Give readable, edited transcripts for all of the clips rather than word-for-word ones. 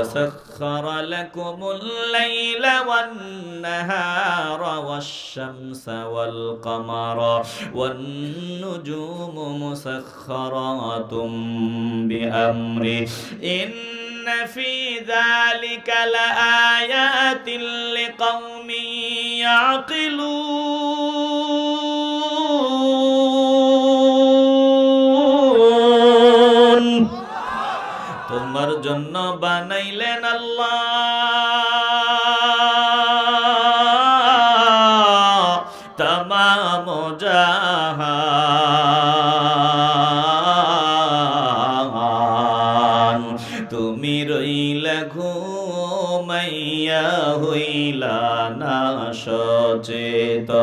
وسخر لكم الليل والنهار والشمس والقمر والنجوم مسخرات بأمره إن في ذلك لآيات لقوم يعقلون তোমার জন্য বানাইলেন আল্লাহ তামাম জাহান তুমি রইলা ঘুমাইয়া হইলা না সচেতন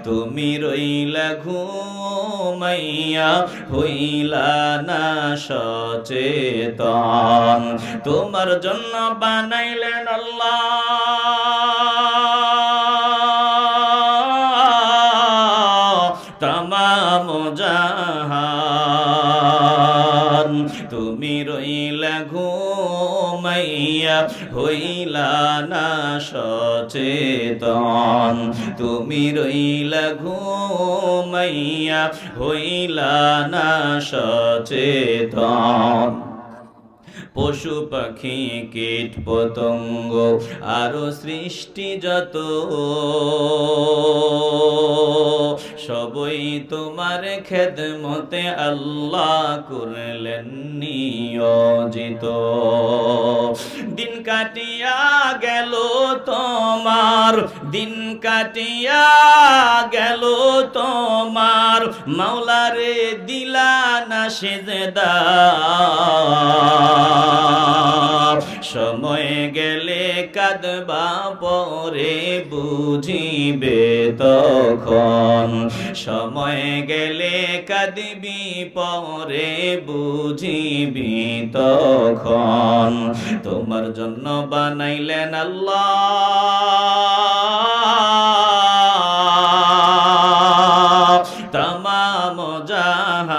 তুমি রইলা ঘুমাইয়া হইলা না সচেতন তোমার জন্য বানাইলেন আল্লাহ তামাম জাহান তুমি রইলা ঘুমাইয়া হইলা না সচেতন তুমি রইলা ঘুমাইয়া হইলা না সচেতন পশু পাখি কীট পতঙ্গ আরো সৃষ্টি যত সবই তোমার খেদমতে আল্লাহ করলেন নিয়োজিত দিন কাটিয়া গেল তোমার দিন কাটিয়া গেল তোমার মাওলারে দিলা না সেজদা সময় গেলে কাঁদবা পরে বুঝিবে তখন সময় গেলে কাঁদবি পরে বুঝিবি তখন তোমার জন্য বানাইলেন আল্লাহ তামাম জাহান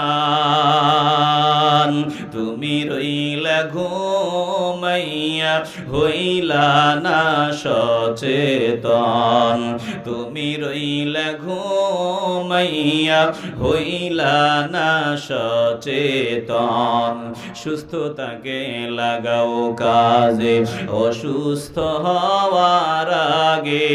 তুমি রইলা ঘুমাইয়া হইলা না সচেতন তুমি রইলা ঘুমাইয়া হইলা না সচেতন সুস্থতাকে লাগাও কাজে অসুস্থ হওয়ার আগে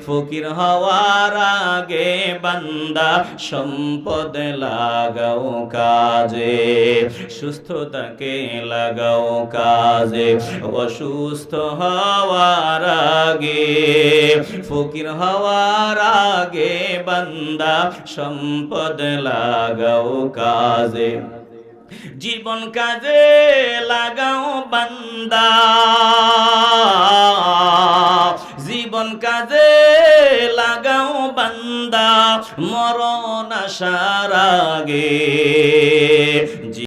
ফকির হওয়ার আগে বান্দা সম্পদ লাগাও কাজে সুস্থতাকে লাগাও কাজে অসুস্থ হওয়ার আগে ফকির হওয়ার আগে বান্দা সম্পদ লাগাও কাজে জীবন কাজে লাগাও বান্দা জীবন কাজে লাগাও বান্দা মরণ আসার আগে